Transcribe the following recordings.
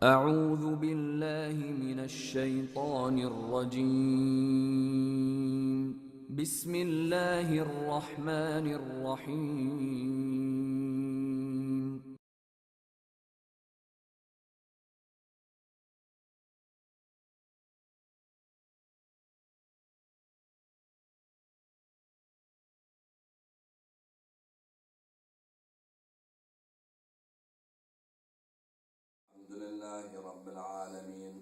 أعوذ بالله من الشيطان الرجيم. بسم الله الرحمن الرحيم. الحمد لله رب العالمين،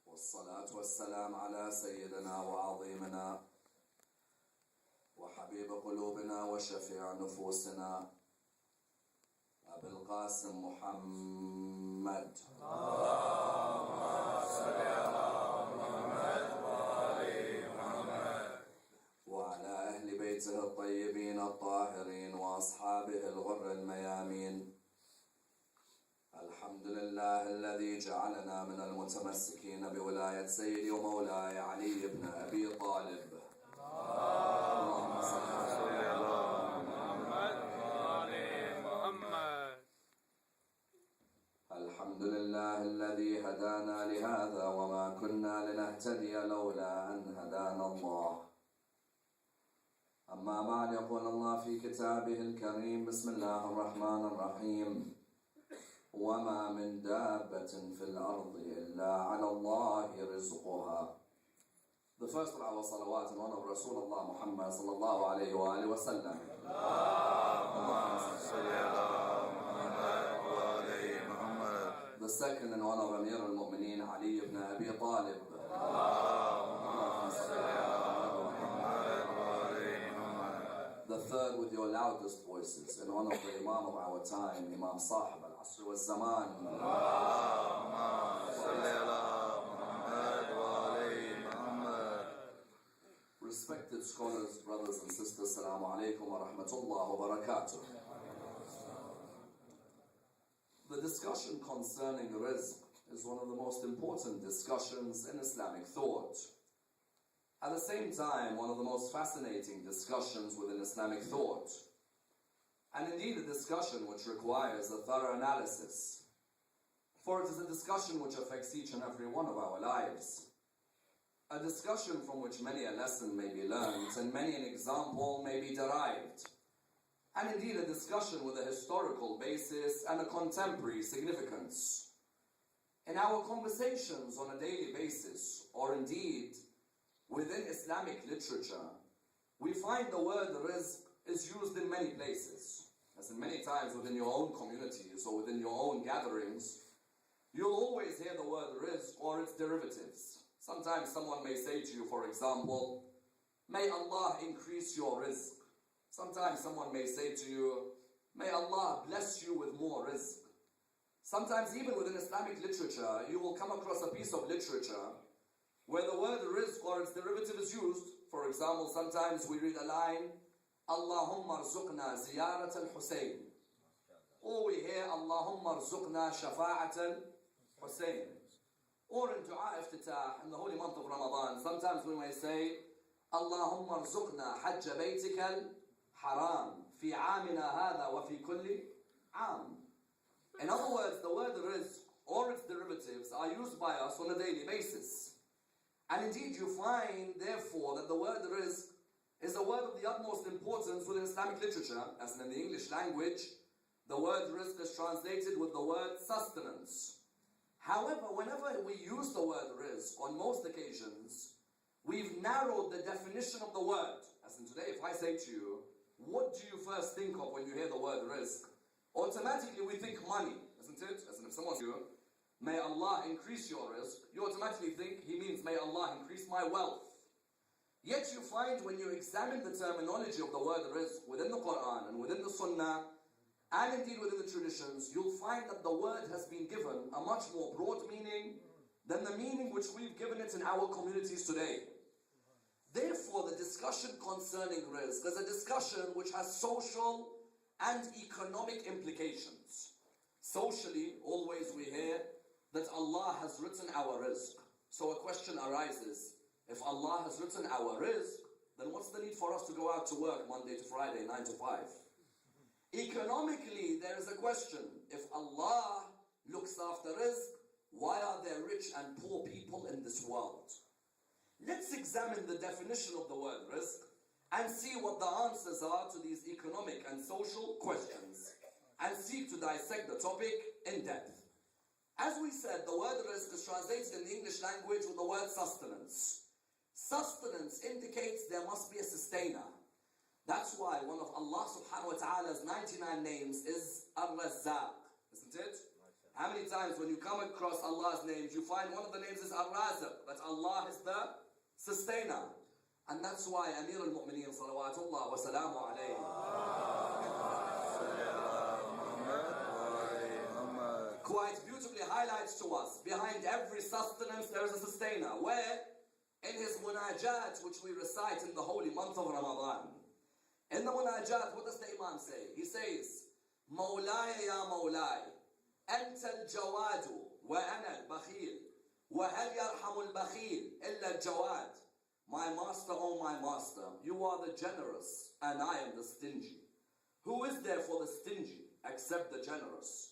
والصلاة والسلام على سيدنا وعظيمنا وحبيب قلوبنا وشفيع نفوسنا أبي القاسم محمد. اللهم صل على محمد وآل محمد وعلى أهل بيته الطيبين الطاهرين وأصحابه الغر الميامين. الحمد لله الذي جعلنا من المتمسكين بولاية سيدي ومولاي علي بن أبي طالب. اللهم صل على محمد وآل محمد. الحمد لله الذي هدانا لهذا وما كنا لنهتدي لولا أن هدانا الله. أما بعد، يقول الله في كتابه الكريم: بسم الله الرحمن الرحيم. وما من دابة في الأرض إلا على الله رزقها. The first of our salawat in honor of Rasulullah Muhammad sallallahu alayhi wa alihi wa sallam. The second in honor of Amir al-Mu'mineen Ali ibn Abi Talib. The third with your loudest voices in honor of the Imam of our time, Imam Sahib al-Asr wal-Zaman. Respected scholars, brothers and sisters, Assalamu alaikum wa rahmatullah wa barakatuh. The discussion concerning rizq is one of the most important discussions in Islamic thought. At the same time, one of the most fascinating discussions within Islamic thought. And indeed a discussion which requires a thorough analysis. For it is a discussion which affects each and every one of our lives. A discussion from which many a lesson may be learned and many an example may be derived. And indeed a discussion with a historical basis and a contemporary significance. In our conversations on a daily basis, or indeed within Islamic literature, we find the word rizq is used in many places. As in many times within your own communities or within your own gatherings, you'll always hear the word rizq or its derivatives. Sometimes someone may say to you, for example, may Allah increase your rizq. Sometimes someone may say to you, may Allah bless you with more rizq. Sometimes even within Islamic literature, you will come across a piece of literature where the word rizq or its derivative is used. For example, sometimes we read a line, Allahumma rzuqna ziyarat al-Husayn. Or we hear, Allahumma rzuqna shafa'at al-Husayn. Or in dua iftitah, in the holy month of Ramadan, sometimes we may say, Allahumma rzuqna hajja baytika al-haram fi aamina hadha wa fi kulli aam. In other words, the word rizq or its derivatives are used by us on a daily basis. And indeed you find, therefore, that the word rizq is a word of the utmost importance within Islamic literature, as in the English language, the word rizq is translated with the word sustenance. However, whenever we use the word rizq, on most occasions, we've narrowed the definition of the word. As in today, if I say to you, what do you first think of when you hear the word rizq? Automatically we think money, isn't it? As in if someone says to you, may Allah increase your rizq, you automatically think he means may Allah increase my wealth. Yet you find when you examine the terminology of the word rizq within the Quran and within the Sunnah, and indeed within the traditions, you'll find that the word has been given a much more broad meaning than the meaning which we've given it in our communities today. Therefore, the discussion concerning rizq is a discussion which has social and economic implications. Socially, always we hear that Allah has written our rizq. So a question arises, if Allah has written our rizq, then what's the need for us to go out to work Monday to Friday, 9 to 5? Economically, there is a question. If Allah looks after rizq? Why are there rich and poor people in this world? Let's examine the definition of the word rizq and see what the answers are to these economic and social questions, and seek to dissect the topic in depth. As we said, the word rizq is translated in the English language with the word sustenance. Sustenance indicates there must be a sustainer. That's why one of Allah subhanahu wa ta'ala's 99 names is Ar-Razzaq, isn't it? How many times when you come across Allah's names, you find one of the names is Ar-Razzaq, that Allah is the sustainer. And that's why Amir al-Mu'mineen salawatullah wa salamu alayhi quite beautifully highlights to us, behind every sustenance there is a sustainer. Where? In his munajat, which we recite in the holy month of Ramadan. In the munajat, what does the Imam say? He says, Mawlaya ya Mawlaya, Anta al-Jawadu, wa ana al-Bakhil, wa hal yarhamu al-Bakhil illa al-Jawad. My master, oh my master, you are the generous, and I am the stingy. Who is there for the stingy, except the generous?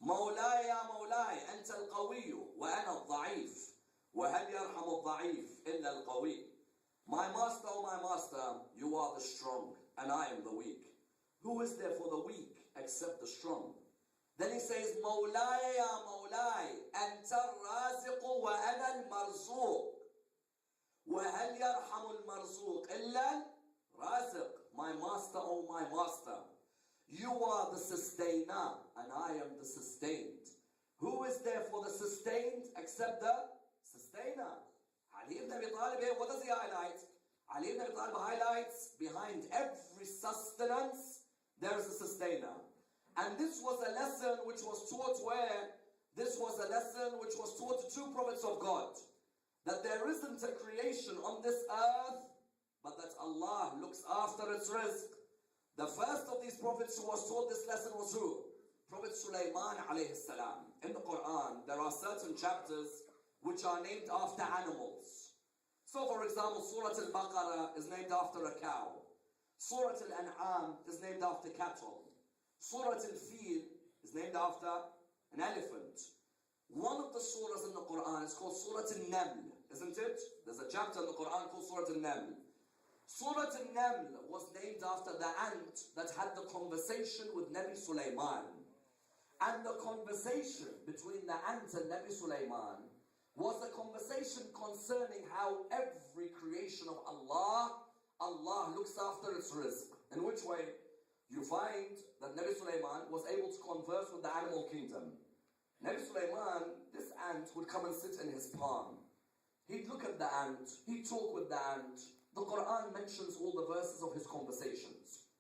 Mawlaya ya Mawlaya, Anta al-Qawiyu, wa ana al-Dha'if, wa hal yarhamu al-Dha'if illa al-Qawi. My master, oh my master, you are the strong, and I am the weak. Who is there for the weak, except the strong? Then he says, Mawlaya ya Mawlaya, Anta al-Raziqu wa ana al-Marzuq. وَهَلْ يَرْحَمُ الْمَرْزُوقِ إِلَّا الرَّازِقِ. My master, oh my master, you are the sustainer, and I am the sustained. Who is there for the sustained except the sustainer? Ali ibn Abi Talib here, what does he highlight? Ali ibn Abi Talib highlights, behind every sustenance, there is a sustainer. And this was a lesson which was taught where? This was a lesson which was taught to two prophets of God. That there isn't a creation on this earth, but that Allah looks after its rizq. The first of these prophets who was taught this lesson was who? Prophet Sulaiman alayhi salam. In the Quran, there are certain chapters which are named after animals. So for example, Surah Al-Baqarah is named after a cow. Surah Al-An'am is named after cattle. Surah Al-Fil is named after an elephant. One of the surahs in the Quran is called Surah Al-Naml, isn't it? There's a chapter in the Quran called Surah Al-Naml. Surah Al-Naml was named after the ant that had the conversation with Nabi Sulaiman. And the conversation between the ant and Nabi Sulaiman was a conversation concerning how every creation of Allah, Allah looks after its rizq. In which way? You find that Nabi Sulaiman was able to converse with the animal kingdom. Nabi Sulaiman, this ant would come and sit in his palm. He'd look at the ant, he'd talk with the ant. The Quran mentions all the verses of his conversations.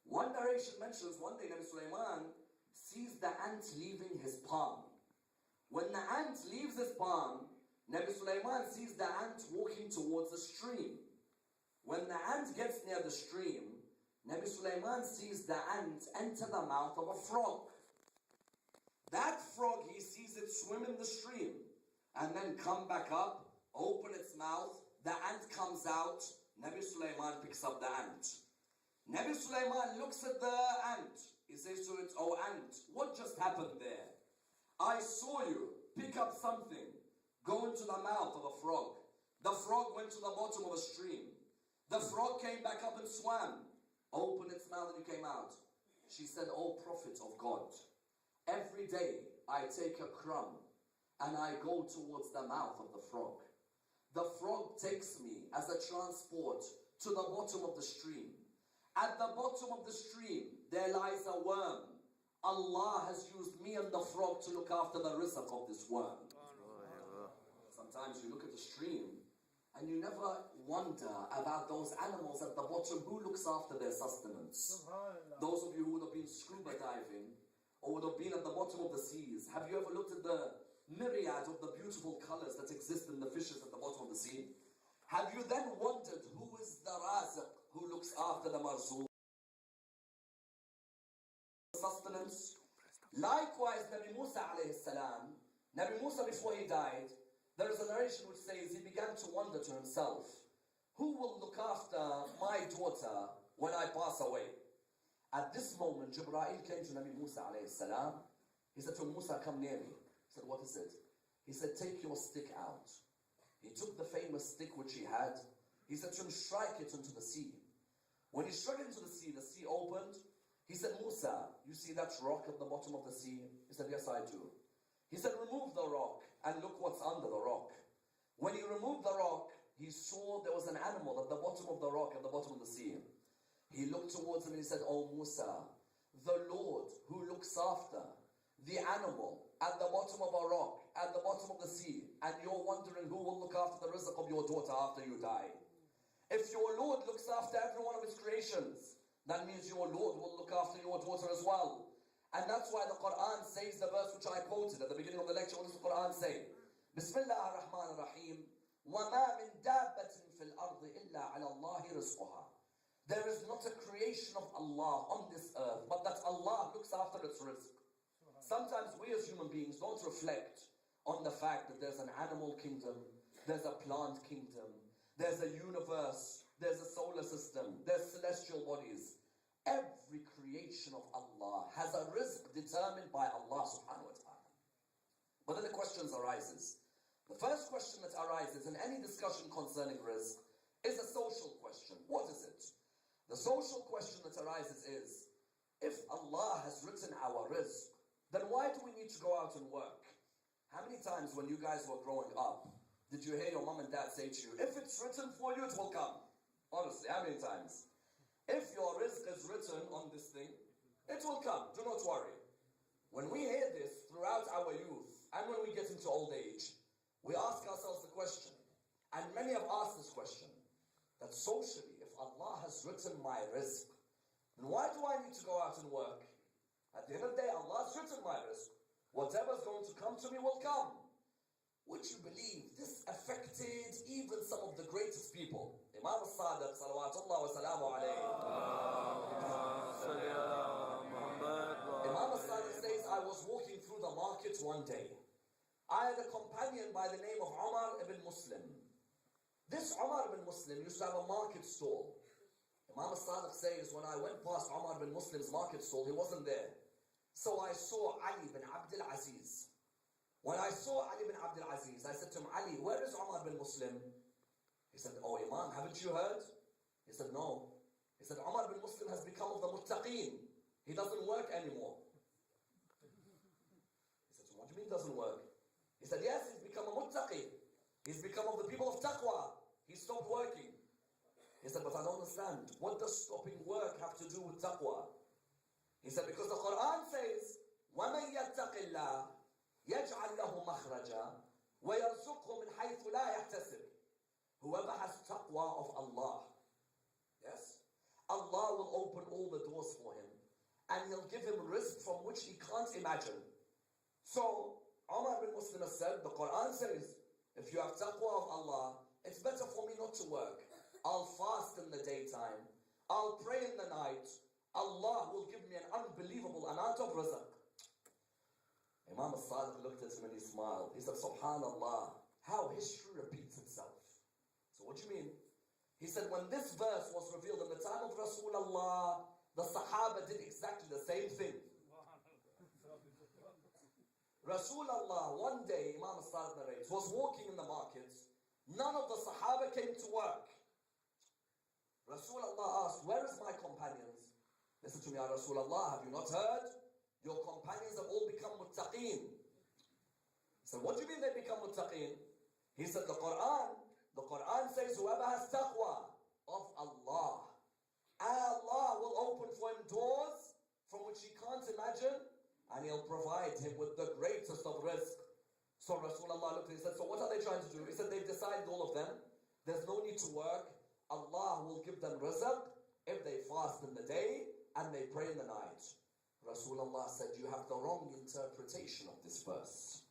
One narration mentions one day Nabi Sulaiman sees the ant leaving his palm. When the ant leaves his palm, Nabi Sulaiman sees the ant walking towards a stream. When the ant gets near the stream, Nabi Sulaiman sees the ant enter the mouth of a frog. That frog, he sees it swim in the stream and then come back up, open its mouth, the ant comes out, Nabi Sulaiman picks up the ant. Nabi Sulaiman looks at the ant. He says to it, "Oh ant, what just happened there? I saw you pick up something, go into the mouth of a frog. The frog went to the bottom of a stream. The frog came back up and swam, opened its mouth and you came out." She said, "Oh Prophet of God, every day I take a crumb and I go towards the mouth of the frog. The frog takes me as a transport to the bottom of the stream. At the bottom of the stream, there lies a worm. Allah has used me and the frog to look after the rizq of this worm." Sometimes you look at the stream and you never wonder about those animals at the bottom. Who looks after their sustenance? Those of you who would have been scuba diving or would have been at the bottom of the seas, have you ever looked at the myriad of the beautiful colors that exist in the fishes at the bottom of the sea? Have you then wondered who is the raziq, who looks after the marzuq, sustenance? Likewise, Nabi Musa alayhi salam, Nabi Musa before he died, there is a narration which says he began to wonder to himself, who will look after my daughter when I pass away? At this moment, Jibreel came to Nabi Musa alayhi salam. He He said to him, Musa, come near me. He said, what is it? He said, take your stick out. He took the famous stick which he had. He said to him, strike it into the sea. When he struck it into the sea opened. He said, Musa, you see that rock at the bottom of the sea? He said, yes, I do. He said, remove the rock and look what's under the rock. When he removed the rock, he saw there was an animal at the bottom of the rock, at the bottom of the sea. He looked towards him and he said, oh Musa, the Lord who looks after the animal at the bottom of a rock, at the bottom of the sea, and you're wondering who will look after the rizq of your daughter after you die. If your Lord looks after every one of his creations, that means your Lord will look after your daughter as well. And that's why the Quran says the verse which I quoted at the beginning of the lecture. What does the Quran say? Bismillah ar-Rahman ar-Rahim. وَمَا مِن دَابَّةٍ فِي الْأَرْضِ إِلَّا عَلَى اللَّهِ رِزْقُهَا. There is not a creation of Allah on this earth, but that Allah looks after its rizq. Sometimes we as human beings don't reflect on the fact that there's an animal kingdom, there's a plant kingdom, there's a universe, there's a solar system, there's celestial bodies. Every creation of Allah has a rizq determined by Allah subhanahu wa ta'ala. But then the questions arises. The first question that arises in any discussion concerning rizq is a social question. What is it? The social question that arises is, if Allah has written our rizq, then why do we need to go out and work? How many times when you guys were growing up, did you hear your mom and dad say to you, if it's written for you, it will come? Honestly, how many times? If your rizq is written on this thing, it will come. Do not worry. When we hear this throughout our youth, and when we get into old age, we ask ourselves the question, and many have asked this question, that socially, if Allah has written my rizq, then why do I need to go out and work? At the end of the day, Allah has written my rizq. Whatever's going to come to me will come. Would you believe this affected even some of the greatest people? Imam al-Sadiq, salawatullah wa salamu alayhi. Imam al-Sadiq says, I was walking through the market one day. I had a companion by the name of Ammar ibn Muslim. This Ammar ibn Muslim used to have a market stall. Imam al-Sadiq says, when I went past Ammar ibn Muslim's market stall, he wasn't there. So I saw Ali ibn Abdul Aziz. When I saw Ali ibn Abdul Aziz, I said to him, Ali, where is Ammar ibn Muslim? He said, oh Imam, haven't you heard? He said, no. He said, Ammar ibn Muslim has become of the muttaqeen. He doesn't work anymore. He said, so what do you mean doesn't work? He said, yes, he's become a muttaqi. He's become of the people of taqwa. He stopped working. He said, but I don't understand. What does stopping work have to do with taqwa? He said, because the Quran says, وَمَنْ يَتَّقِ اللَّهِ يَجْعَلْ لَهُ مَخْرَجًا وَيَرْزُقْهُ مِنْ حَيْثُ لَا يَحْتَسِبُ. Whoever has taqwa of Allah, yes, Allah will open all the doors for him, and He'll give him rizq from which he can't imagine. So, Ammar bin Muslim has said, the Quran says, if you have taqwa of Allah, it's better for me not to work. I'll fast in the daytime. I'll pray in the night. Allah will give me an unbelievable amount of rizq. Imam al-Sadiq looked at him and he smiled. He said, Subhanallah, how history repeats itself. So what do you mean? He said, when this verse was revealed in the time of Rasulullah, the Sahaba did exactly the same thing. Rasulullah, one day, Imam al-Sadiq narrates, was walking in the market. None of the Sahaba came to work. Rasulullah asked, where is my companions? Listen to me, Ya Rasulullah, have you not heard? Your companions have all become muttaqeen. He said, what do you mean they become muttaqeen? He said, the Quran says, whoever has taqwa of Allah, Allah will open for him doors from which he can't imagine, and He'll provide him with the greatest of rizq. So Rasulullah looked and he said, so what are they trying to do? He said, they've decided, all of them, there's no need to work. Allah will give them rizq if they fast in the day and they pray in the night. Rasulullah said, you have the wrong interpretation of this verse.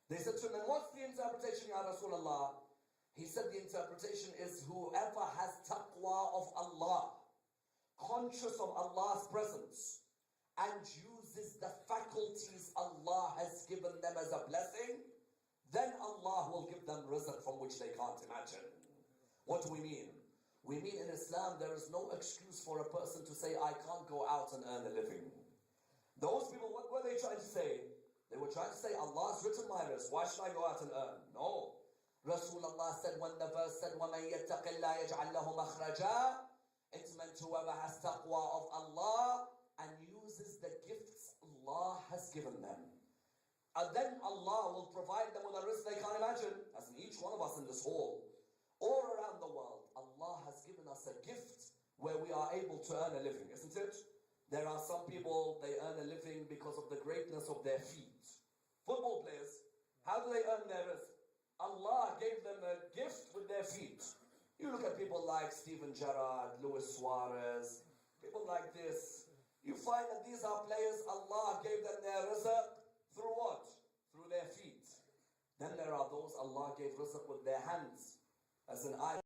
They said to him, then what's the interpretation, Ya Rasulullah? He said, the interpretation is whoever has taqwa of Allah, conscious of Allah's presence, and uses the faculties Allah has given them as a blessing, then Allah will give them rizq from which they can't imagine. What do we mean? We mean in Islam there is no excuse for a person to say, I can't go out and earn a living. Those people, what were they trying to say? They were trying to say, Allah's written my rizq, why should I go out and earn? No. Rasulullah said, when the verse said, وَمَن يَتَّقِ اللَّهَ يَجْعَلْ لَهُ مَخْرَجًا, it meant whoever has taqwa of Allah and uses the gifts Allah has given them. And then Allah will provide them with a rizq they can't imagine, as in each one of us in this hall. All around the world, Allah has given us a gift where we are able to earn a living, isn't it? There are some people, they earn a living because of the greatness of their feet. Football players, how do they earn their rizq? Allah gave them a gift with their feet. You look at people like Steven Gerrard, Luis Suarez, people like this. You find that these are players, Allah gave them their rizq through what? Through their feet. Then there are those Allah gave rizq with their hands. As an eye.